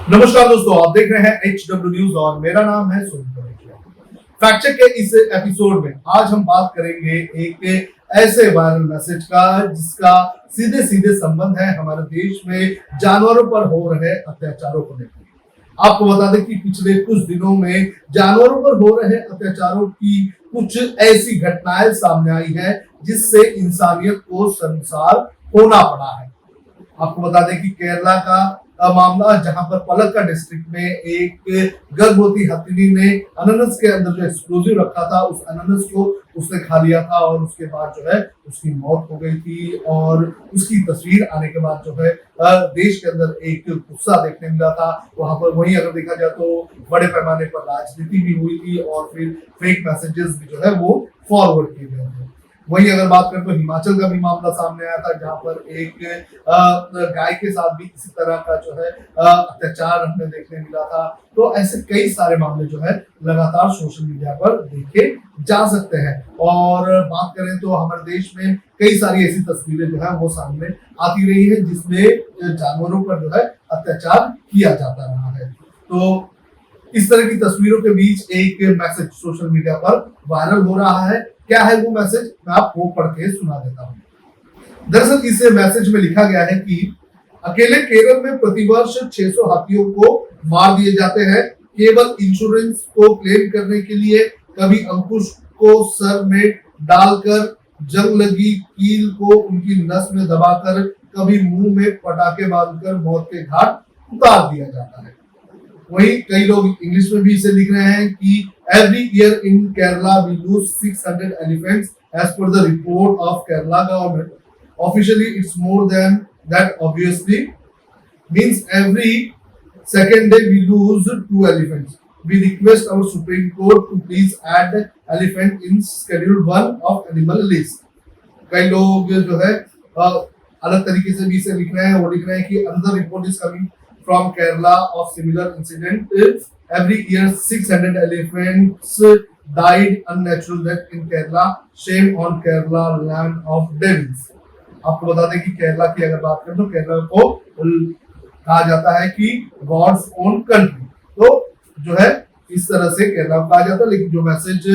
नमस्कार दोस्तों, आप देख रहे हैं HW न्यूज और मेरा नाम है सोनू। फैक्ट चेक के इस एपिसोड में आज हम बात करेंगे एक ऐसे वायरल मैसेज का जिसका सीधे सीधे संबंध है हमारे देश में जानवरों पर हो रहे अत्याचारों को लेकर। आपको बता दें कि पिछले कुछ दिनों में जानवरों पर हो रहे अत्याचारों की कुछ ऐसी घटनाएं सामने आई है जिससे इंसानियत को शर्मसार होना पड़ा है। आपको बता दें कि केरला का मामला जहां पर पलक्कड़ डिस्ट्रिक्ट में एक गर्भवती हथिनी ने अनानस के अंदर जो एक्सप्लोजिव रखा था उस अनानस को उसने खा लिया था और उसके बाद जो है उसकी मौत हो गई थी। और उसकी तस्वीर आने के बाद जो है देश के अंदर एक गुस्सा देखने मिला था। वहां पर वहीं अगर देखा जाए तो बड़े पैमाने पर राजनीति भी हुई थी और फिर फेक मैसेजेस भी जो है वो फॉरवर्ड किए गए थे। वहीं अगर बात करें तो हिमाचल का भी मामला सामने आया था जहां पर एक गाय के साथ भी इसी तरह का जो है अत्याचार हमें देखने मिला था। तो ऐसे कई सारे मामले जो है लगातार सोशल मीडिया पर देखे जा सकते हैं। और बात करें तो हमारे देश में कई सारी ऐसी तस्वीरें जो है वो सामने आती रही है जिसमें जानवरों पर जो है अत्याचार किया जाता रहा है। तो इस तरह की तस्वीरों के बीच एक मैसेज सोशल मीडिया पर वायरल हो रहा है। क्या है वो मैसेज, मैं आपको पढ़ के सुना देता हूँ। दरअसल इस मैसेज में लिखा गया है कि अकेले केरल में प्रतिवर्ष 600 हाथियों को मार दिए जाते हैं केवल इंश्योरेंस को क्लेम करने के लिए। कभी अंकुश को सर में डालकर, जंग लगी कील को उनकी नस में दबाकर, कभी मुंह में पटाखे बांधकर मौत के घाट उतार दिया जाता है। वही कई लोग इंग्लिश में भी इसे लिख रहे हैं कि every year in Kerala we lose 600 elephants as per the report of Kerala government. Officially it's more than that obviously. Means every second day we lose 2 elephants. We request our Supreme Court to please add elephant in Schedule 1 of animal list. कई लोग जो है अलग तरीके से भी इसे लिख रहे हैं। वो लिख रहे हैं कि another report is coming from Kerala of similar incident. Every year 600 elephants died unnatural death in Kerala. Shame on Kerala, land of devils. आपको बता दें कि केरला की अगर बात करें तो केरला को कहा जाता है कि गॉड्स ओन कंट्री। तो जो है इस तरह से केरला को कहा जाता है। लेकिन जो मैसेज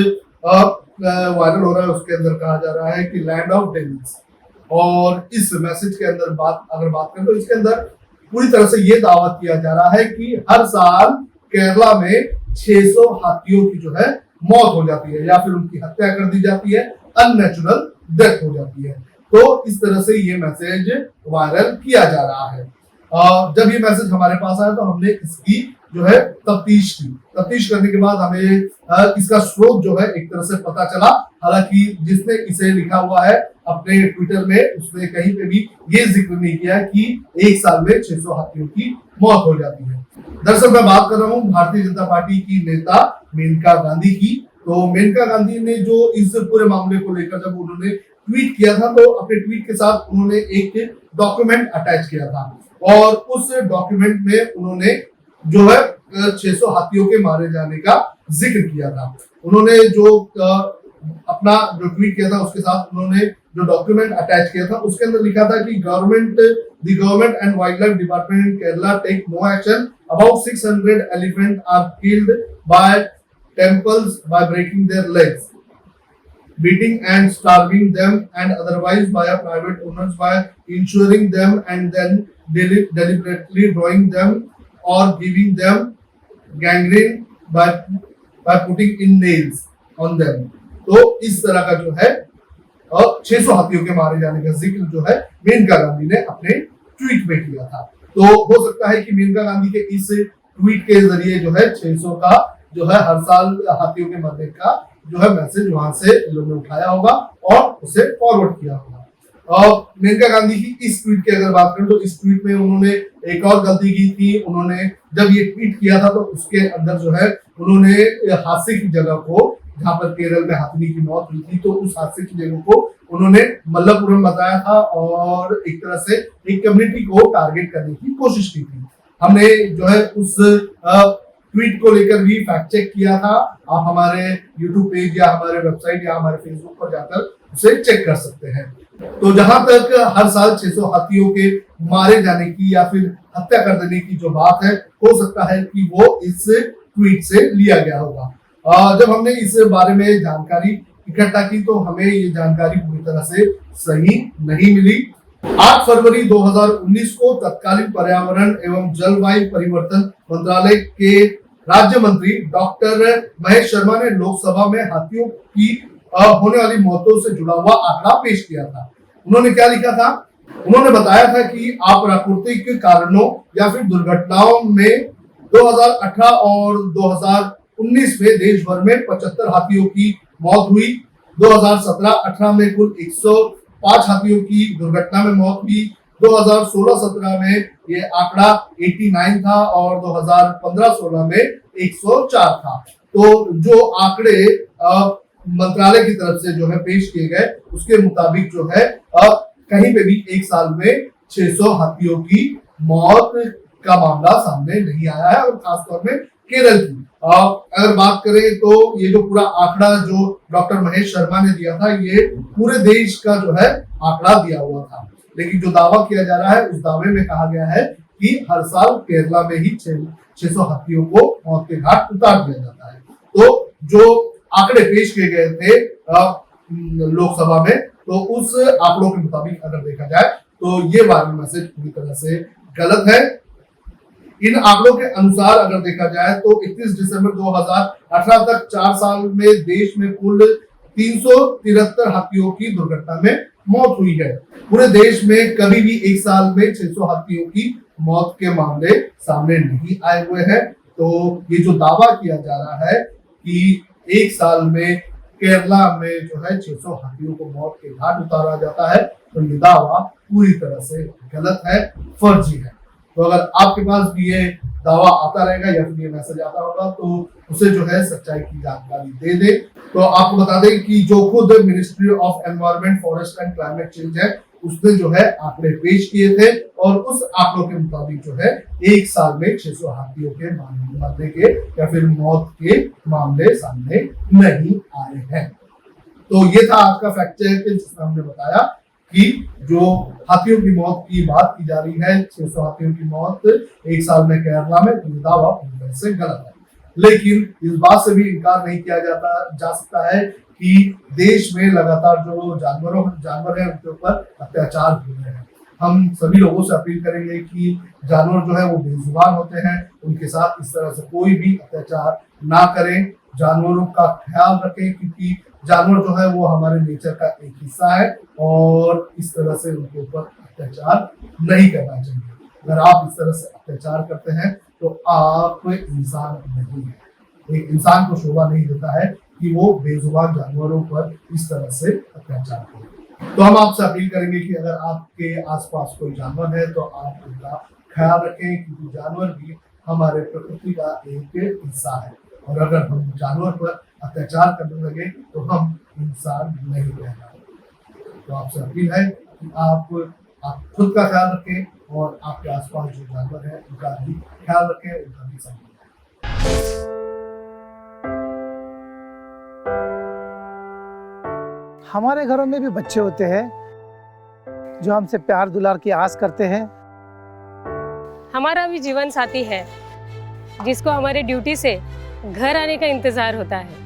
वायरल हो रहा है उसके अंदर कहा जा रहा है कि लैंड ऑफ डेविल्स। और इस मैसेज के अंदर अगर बात करें तो इसके अंदर पूरी तरह से ये दावा किया जा रहा है कि हर साल केरला में 600 हाथियों की जो है मौत हो जाती है या फिर उनकी हत्या कर दी जाती है, अननेचुरल डेथ हो जाती है। तो इस तरह से ये मैसेज वायरल किया जा रहा है। जब ये मैसेज हमारे पास आया तो हमने इसकी जो है तफ्तीश की। तफ्तीश करने के बाद हमें इसका स्रोत जो है एक तरह से पता चला। हालांकि जिसने इसे लिखा हुआ है अपने ट्विटर में उसने कहीं पे भी ये जिक्र नहीं किया कि एक साल में 600 हाथियों की मौत हो जाती है। दरअसल मैं बात कर रहा हूँ भारतीय जनता पार्टी की नेता मेनका गांधी की। तो मेनका गांधी ने जो इस पूरे मामले को लेकर जब उन्होंने ट्वीट किया था तो अपने ट्वीट के साथ उन्होंने एक डॉक्यूमेंट अटैच किया था और उस डॉक्यूमेंट में उन्होंने जो है 600 हाथियों के मारे जाने का जिक्र किया था। उन्होंने जो अपना जो ट्वीट किया था उसके साथ उन्होंने जो डॉक्यूमेंट अटैच किया था उसके अंदर लिखा था कि government and wild life department in Kerala take no action about 600 elephant are killed by temples by breaking their legs, beating and starving them and otherwise by a private owners by insuring them and then deliberately drawing them or giving them gangrene by putting in nails on them। तो इस तरह का जो है 600 हाथियों के मारे जाने का जिक्र जो है मेनका गांधी ने अपने ट्वीट में किया था। तो हो सकता है कि मेनका गांधी के इस ट्वीट के जरिए जो है 600 का जो है हर साल हाथियों के मरने का जो है मैसेज वहां से लोगों ने उठाया होगा और उसे फॉरवर्ड किया होगा। और मेनका गांधी की इस ट्वीट की अगर बात करें तो इस ट्वीट में उन्होंने एक और गलती की थी। उन्होंने जब ये ट्वीट किया था तो उसके अंदर जो है उन्होंने हादसे की जगह को, जहां पर केरल में हाथनी की मौत हुई थी, तो उस हादसे की जगह को उन्होंने मल्लपुरम बताया था और एक तरह से एक कम्युनिटी को टारगेट करने की कोशिश की थी। हमने जो है उस ट्वीट को लेकर भी फैक्ट चेक किया था। आप हमारे YouTube पेज या हमारे वेबसाइट या हमारे फेसबुक पर जाकर उसे चेक कर सकते हैं। तो जहां तक हर साल 600 हाथियों के मारे जाने की या फिर हत्या कर देने की जो बात है, हो सकता है कि वो इस ट्वीट से लिया गया होगा। जब हमने इस बारे में जानकारी इकट्ठा की तो हमें ये जानकारी पूरी तरह से सही नहीं मिली। 8 फरवरी 2019 को तत्कालीन पर्यावरण एवं जलवायु परिवर्तन मंत्रालय के राज्य मंत्री डॉक्टर महेश शर्मा ने लोकसभा में हाथियों की होने वाली मौतों से जुड़ा हुआ आंकड़ा पेश किया था। उन्होंने क्या लिखा था? उन्होंने बताया था कि अप्राकृतिक कारणों या फिर दुर्घटनाओं में 2018 और 2019 में देश भर में 75 हाथियों की मौत हुई। 2017-18 में कुल 105 हाथियों की दुर्घटना में मौत हुई। 2016-17 में ये आंकड़ा 89 था और 2015-16 में 104 था। तो जो आंकड़े मंत्रालय की तरफ से जो है पेश किए गए उसके मुताबिक जो है कहीं पे भी एक साल में 600 हाथियों की मौत का मामला सामने नहीं आया है और खासतौर में केरल की अगर बात करें तो ये जो पूरा आंकड़ा जो डॉक्टर महेश शर्मा ने दिया था ये पूरे देश का जो है आंकड़ा दिया हुआ था। लेकिन जो दावा किया जा रहा है उस दावे में कहा गया है कि हर साल केरला में ही 600 हाथियों को मौत के घाट उतार दिया जाता है। तो जो आंकड़े पेश किए गए थे लोकसभा में तो उस आंकड़ों के मुताबिक अगर देखा जाए तो ये वायरल मैसेज पूरी तरह से गलत है। इन आंकड़ों के अनुसार अगर देखा जाए तो 31 दिसंबर 2018 तक 4 साल में देश में कुल 373 हाथियों की दुर्घटना में मौत हुई है। पूरे देश में कभी भी एक साल में 600 हाथियों की मौत के मामले सामने नहीं आए हुए हैं। तो ये जो दावा किया जा रहा है कि एक साल में केरला में जो है 600 हाथियों को मौत के घाट उतारा जाता है तो ये दावा पूरी तरह से गलत है, फर्जी है। तो अगर आपके पास भी ये दावा आता रहेगा या फिर ये मैसेज आता होगा तो उसे जो है सच्चाई की जानकारी दे दे। तो आपको बता दें कि जो खुद ministry of environment, forest and climate change है उसने जो है आंकड़े पेश किए थे और उस आंकड़ों के मुताबिक जो है एक साल में 600 हाथियों के मरने के या फिर मौत के मामले सामने नहीं आए हैं। तो ये था आज का फैक्ट चेक जिसमें हमने बताया कि जो हाथियों की मौत की बात की जा रही है 600 हाथियों की मौत एक साल में केरला में, तो दावा पूरी तरह से गलत है। लेकिन इस बात से भी इनकार नहीं किया जा सकता है कि देश में लगातार जो जानवर है उनके ऊपर अत्याचार हो रहे हैं। हम सभी लोगों से अपील करेंगे कि जानवर जो है वो बेजुबान होते हैं, उनके साथ इस तरह से कोई भी अत्याचार ना करें। जानवरों का ख्याल रखें क्योंकि जानवर जो है वो हमारे नेचर का एक हिस्सा है और इस तरह से उनके ऊपर अत्याचार नहीं करना चाहिए। अगर आप इस तरह से अत्याचार करते हैं तो आप इंसान नहीं है। एक इंसान को शोभा नहीं देता है कि वो बेजुबान जानवरों पर इस तरह से अत्याचार करे। तो हम आपसे अपील करेंगे कि अगर आपके आसपास कोई जानवर है तो आप उनका ख्याल रखें क्योंकि जानवर भी हमारे प्रकृति का एक हिस्सा है और अगर हम जानवर पर अत्याचार करने लगे तो हम इंसान नहीं रहना। तो आपसे अपील है कि आप खुद का ख्याल रखें और आपके आसपास जो जानवर है उनका भी ख्याल रखें, उनका भी सम्मान करें। हमारे घरों में भी बच्चे होते हैं जो हमसे प्यार दुलार की आस करते हैं। हमारा भी जीवन साथी है जिसको हमारे ड्यूटी से घर आने का इंतजार होता है।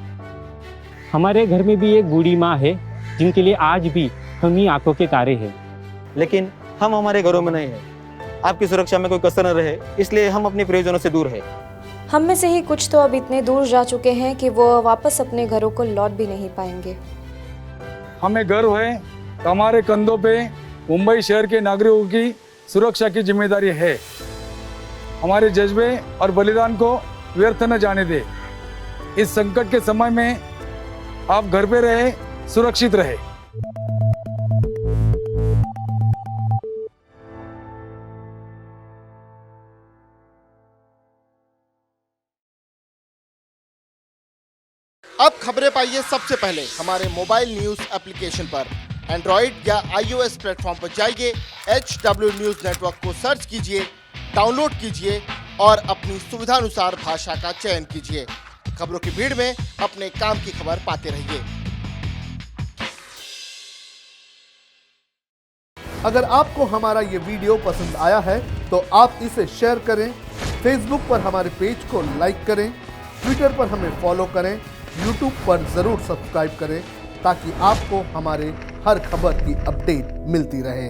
हमारे घर में भी एक बूढ़ी माँ है जिनके लिए आज भी हम ही आंखों के तारे हैं। लेकिन हम हमारे घरों में नहीं है। आपकी सुरक्षा में कोई कसर न रहे इसलिए हम अपने प्रियजनों से दूर है। हम में से ही कुछ तो अब इतने दूर जा चुके हैं कि वो वापस अपने घरों को लौट भी नहीं पाएंगे। हमें गर्व है कि हमारे कंधों पे मुंबई शहर के नागरिकों की सुरक्षा की जिम्मेदारी है। हमारे जज्बे और बलिदान को व्यर्थ न जाने दे। इस संकट के समय में आप घर पे रहे, सुरक्षित रहे। अब खबरें पाइए सबसे पहले हमारे मोबाइल न्यूज एप्लीकेशन पर। एंड्रॉइड या iOS प्लेटफॉर्म पर जाइए, HW न्यूज नेटवर्क को सर्च कीजिए, डाउनलोड कीजिए और अपनी सुविधानुसार भाषा का चयन कीजिए। खबरों की भीड़ में अपने काम की खबर पाते रहिए। अगर आपको हमारा ये वीडियो पसंद आया है तो आप इसे शेयर करें, फेसबुक पर हमारे पेज को लाइक करें, ट्विटर पर हमें फॉलो करें, यूट्यूब पर ज़रूर सब्सक्राइब करें ताकि आपको हमारे हर खबर की अपडेट मिलती रहे।